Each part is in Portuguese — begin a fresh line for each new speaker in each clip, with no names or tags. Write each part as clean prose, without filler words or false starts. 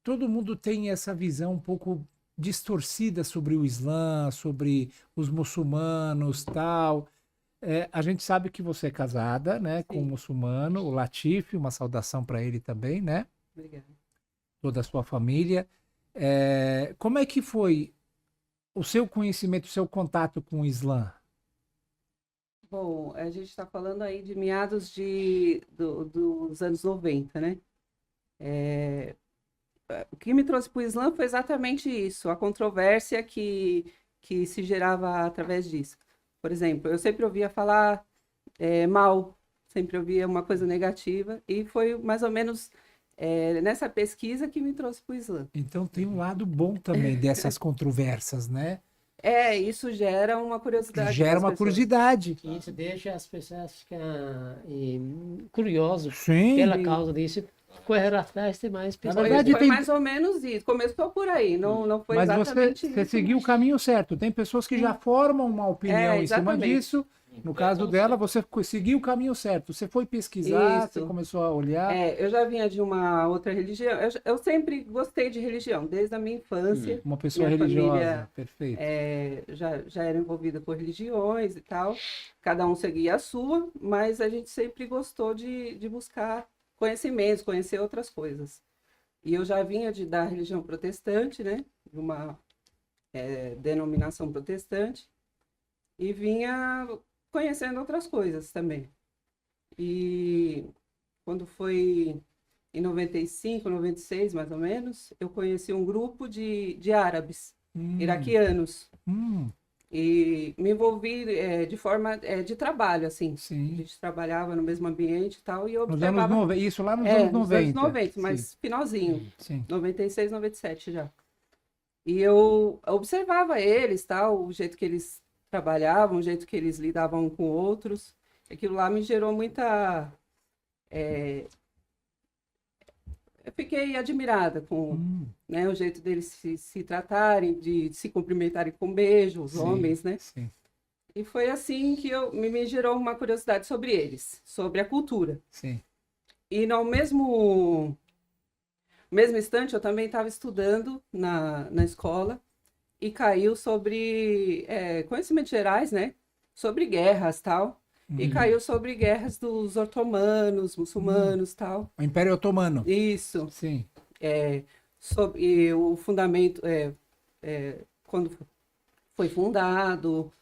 todo mundo tem essa visão um pouco distorcida sobre o Islã, sobre os muçulmanos, tal. A gente sabe que você é casada, né, com um
Sim,
muçulmano, o Latif, uma saudação para ele também, né?
obrigada.
Toda a sua família. Como é que foi o seu conhecimento, o seu contato com o Islã?
Bom, a gente está falando aí de meados dos anos 90, né? O que me trouxe para o Islã foi exatamente isso, a controvérsia que se gerava através disso. Por exemplo, eu sempre ouvia falar mal, sempre ouvia uma coisa negativa, e foi mais ou menos nessa pesquisa que me trouxe para o Islã.
Então tem um lado bom também dessas controvérsias, né?
Isso gera uma curiosidade
Gera
das
uma
pessoas.
curiosidade.
Que isso deixa as pessoas ficar curiosas
Sim.
pela
Sim.
causa disso, correr atrás de mais
Na
Foi,
verdade,
pesquisa.
foi
tem.
mais ou menos isso. Começou por aí, não foi
Mas você,
exatamente
você
isso,
seguiu o
mas
caminho certo. Tem pessoas que já formam uma opinião em cima
exatamente.
disso. No caso dela, você seguiu o caminho certo. Você foi pesquisar, você
Isso.
começou a olhar.
Eu já vinha de uma outra religião. Eu sempre gostei de religião, desde a minha infância.
Uma pessoa
Minha
religiosa,
família
perfeito.
já era envolvida por religiões e tal. Cada um seguia a sua, mas a gente sempre gostou de buscar conhecimentos, conhecer outras coisas. E eu já vinha da religião protestante, né? De uma denominação protestante. E vinha conhecendo outras coisas também. E quando foi em 95, 96, mais ou menos, eu conheci um grupo de árabes,
Hum,
iraquianos,
hum,
e me envolvi de forma de trabalho, assim. A
sim.
gente trabalhava no mesmo ambiente e tal, e eu
Nos anos
observava,
90, isso lá nos anos
nos anos
90.
90,
Sim,
mas finalzinho,
sim.
96, 97 já. E eu observava eles, tal, o jeito que eles trabalhavam, o jeito que eles lidavam um com outros. Aquilo lá me gerou muita. Eu fiquei admirada com,
Hum,
né, o jeito deles se tratarem, de se cumprimentarem com beijo, os
sim,
homens, né?
sim,
E foi assim que me gerou uma curiosidade sobre eles, sobre a cultura.
sim.
E no mesmo instante, eu também estava estudando na escola e caiu sobre conhecimentos gerais, né? Sobre guerras tal. E
Uhum.
caiu sobre guerras dos otomanos,
Hum.
muçulmanos tal.
O Império Otomano.
Isso.
Sim,
Sobre o fundamento, quando foi fundado,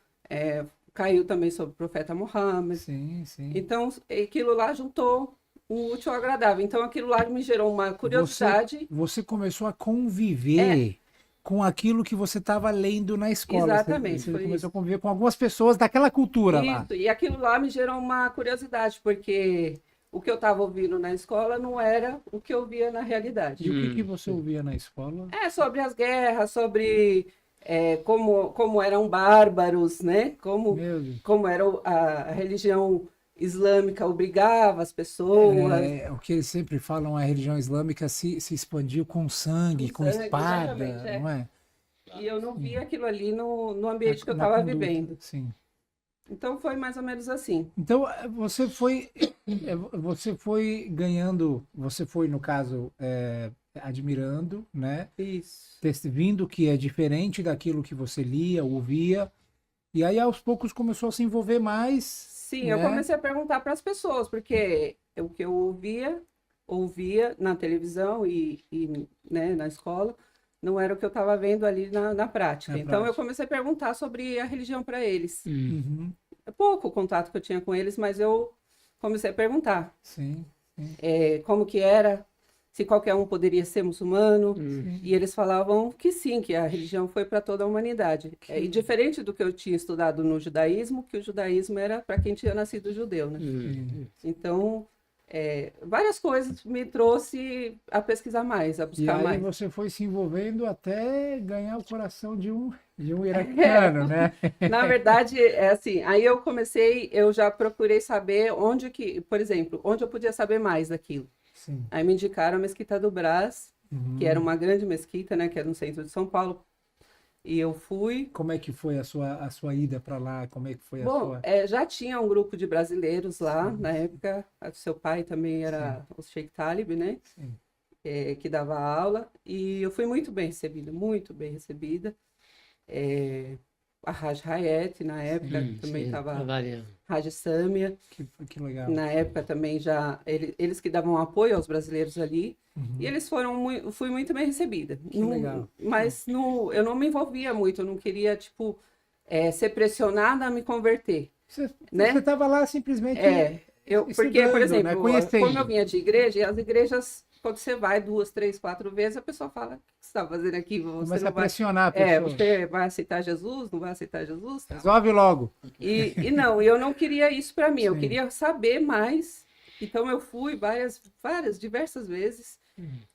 caiu também sobre o profeta Muhammad.
sim, sim.
Então, aquilo lá juntou o útil ao agradável. Então, aquilo lá me gerou uma
Você,
curiosidade.
você começou a
É,
conviver com aquilo que você estava lendo na escola. Você,
exatamente,
você
foi
começou a
isso.
conviver com algumas pessoas daquela cultura lá.
Isso, e aquilo lá me gerou uma curiosidade, porque o que eu estava ouvindo na escola não era o que eu via na
E
realidade.
o que você ouvia na escola?
É sobre as guerras, sobre como eram bárbaros, né?
Meu Deus.
Como era a religião islâmica obrigava as pessoas,
O que eles sempre falam, a religião islâmica se expandiu com
com
sangue, com
sangue, exatamente,
espada, não é?
E eu não
Sim.
via aquilo ali no ambiente que eu
Na
estava
conduta,
vivendo.
sim.
Então foi mais ou menos assim.
Então, você foi ganhando, você foi, no caso, admirando, né?
Isso.
Vindo que é diferente daquilo que você lia, ouvia, e aí aos poucos começou a se envolver mais,
Sim, eu
né?
comecei a perguntar para as pessoas, porque o que eu ouvia na televisão né, na escola, não era o que eu estava vendo ali na prática.
Na
Então eu
prática.
comecei a perguntar sobre a religião para eles.
Uhum.
É pouco o contato que eu tinha com eles, mas eu comecei a perguntar
Sim, sim,
como que era, se qualquer um poderia ser muçulmano. E
sim.
eles falavam que sim, que a religião foi para toda a humanidade. E diferente do que eu tinha estudado no judaísmo, que o judaísmo era para quem tinha nascido judeu, né?
Sim.
Então, várias coisas me trouxe a pesquisar mais, a
E
buscar
aí
mais.
você foi se envolvendo até ganhar o coração de um iraquiano, né?
Na verdade, é assim, aí eu já procurei saber onde que, por exemplo, onde eu podia saber mais daquilo.
Sim.
Aí me indicaram a Mesquita do Brás, que era
Uhum.
uma grande mesquita, né, que era no centro de São Paulo, e eu fui.
Como é que foi a sua ida para lá? Como é que foi a
Bom,
sua.
já tinha um grupo de brasileiros lá
Sim,
na época, seu pai também
sim,
era o Sheikh Talib, né?
sim.
que dava aula, e eu fui muito bem recebida, muito bem recebida. A Raj Hayat, na época,
Sim,
também
Sim,
estava
trabalhando.
Raj Samia,
Que legal.
na época também já, eles que davam apoio aos brasileiros ali,
Uhum.
e eles fui muito bem recebida.
Que legal.
Mas eu não me envolvia muito, eu não queria, tipo, ser pressionada a me converter,
Você
né?
estava lá simplesmente
Porque, por
estudando,
exemplo,
né? Conhecendo.
como eu vinha de igreja, e as igrejas, quando você vai 2, 3, 4 vezes, a pessoa fala, o que você está fazendo aqui? Você
Começa
não
a
vai...
pressionar a pessoa.
Você vai aceitar Jesus? Não vai aceitar Jesus? Tal.
Resolve logo.
Eu não queria isso para mim, eu
Sim.
queria saber mais. Então eu fui diversas vezes,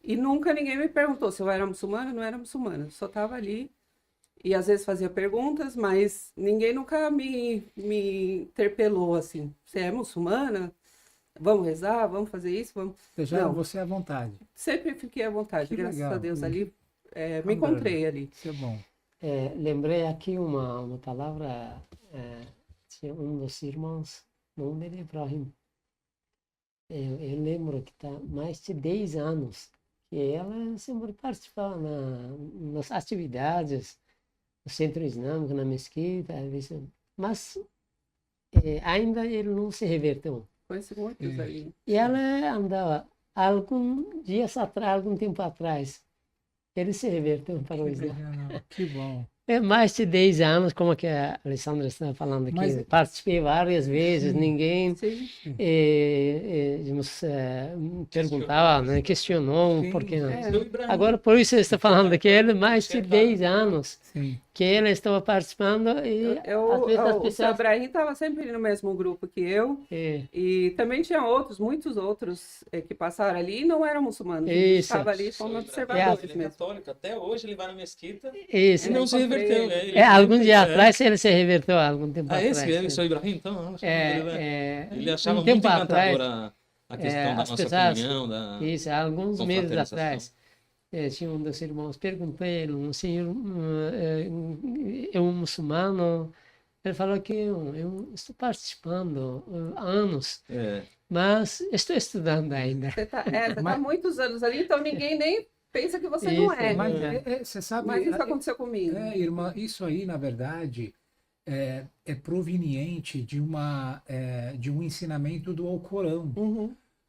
e nunca ninguém me perguntou se eu era muçulmana ou não era muçulmana. Eu só estava ali e às vezes fazia perguntas, mas ninguém nunca me interpelou assim. Você é muçulmana? Vamos rezar? Vamos fazer isso? Vamos...
Deixaram
Não,
você à vontade.
sempre fiquei à vontade,
Que
graças
legal.
a Deus. Ali me
Alhamdulillah.
encontrei ali.
Isso é bom.
Lembrei aqui uma palavra, tinha um dos irmãos, o nome dele é Ibrahim. Eu lembro que está mais de 10 anos que ela sempre participava nas atividades no centro islâmico, na mesquita, mas ainda ele não se reverteu.
Conheci muitos ali.
E ela andava algum tempo atrás, ele se reverteu para o Islã.
Que bom.
Mais de 10 anos, como que a Alessandra está falando aqui,
Mas-
participei várias vezes,
Sim.
ninguém
Sim.
perguntava, né, questionou
Sim.
por que não.
Seu Ibrahim.
Agora, por isso você está falando que ele, mais de 10 anos
Sim.
que ele estava participando e às vezes as
O seu
pessoas...
Ibrahim estava sempre no mesmo grupo que eu. E também tinha muitos outros que passaram ali e não eram muçulmanos. Eles
Isso.
estavam ali
Seu
como
Ibrahim,
observadores
ele é
mesmo.
católico, até hoje ele vai na mesquita
Isso.
e não se
encontrei
reverteu.
ele.
Ele
Algum
sempre-
dia atrás ele se reverteu, algum tempo atrás.
esse é o seu Ibrahim, então? Ele achava
um
muito
tempo atrás,
encantadora a questão da
as
nossa
pessoas-
comunhão, da
Isso, há alguns meses
confraternização.
atrás, tinha um dos irmãos, perguntei ele, um senhor, é um muçulmano, ele falou que eu estou participando há anos, mas estou estudando ainda.
Você está há muitos anos ali, então ninguém nem pensa que você não
Isso,
é.
Mas
É.
você sabe,
Mas isso aconteceu comigo.
irmã, isso aí, na verdade, é proveniente de um ensinamento do Alcorão.
Uhum.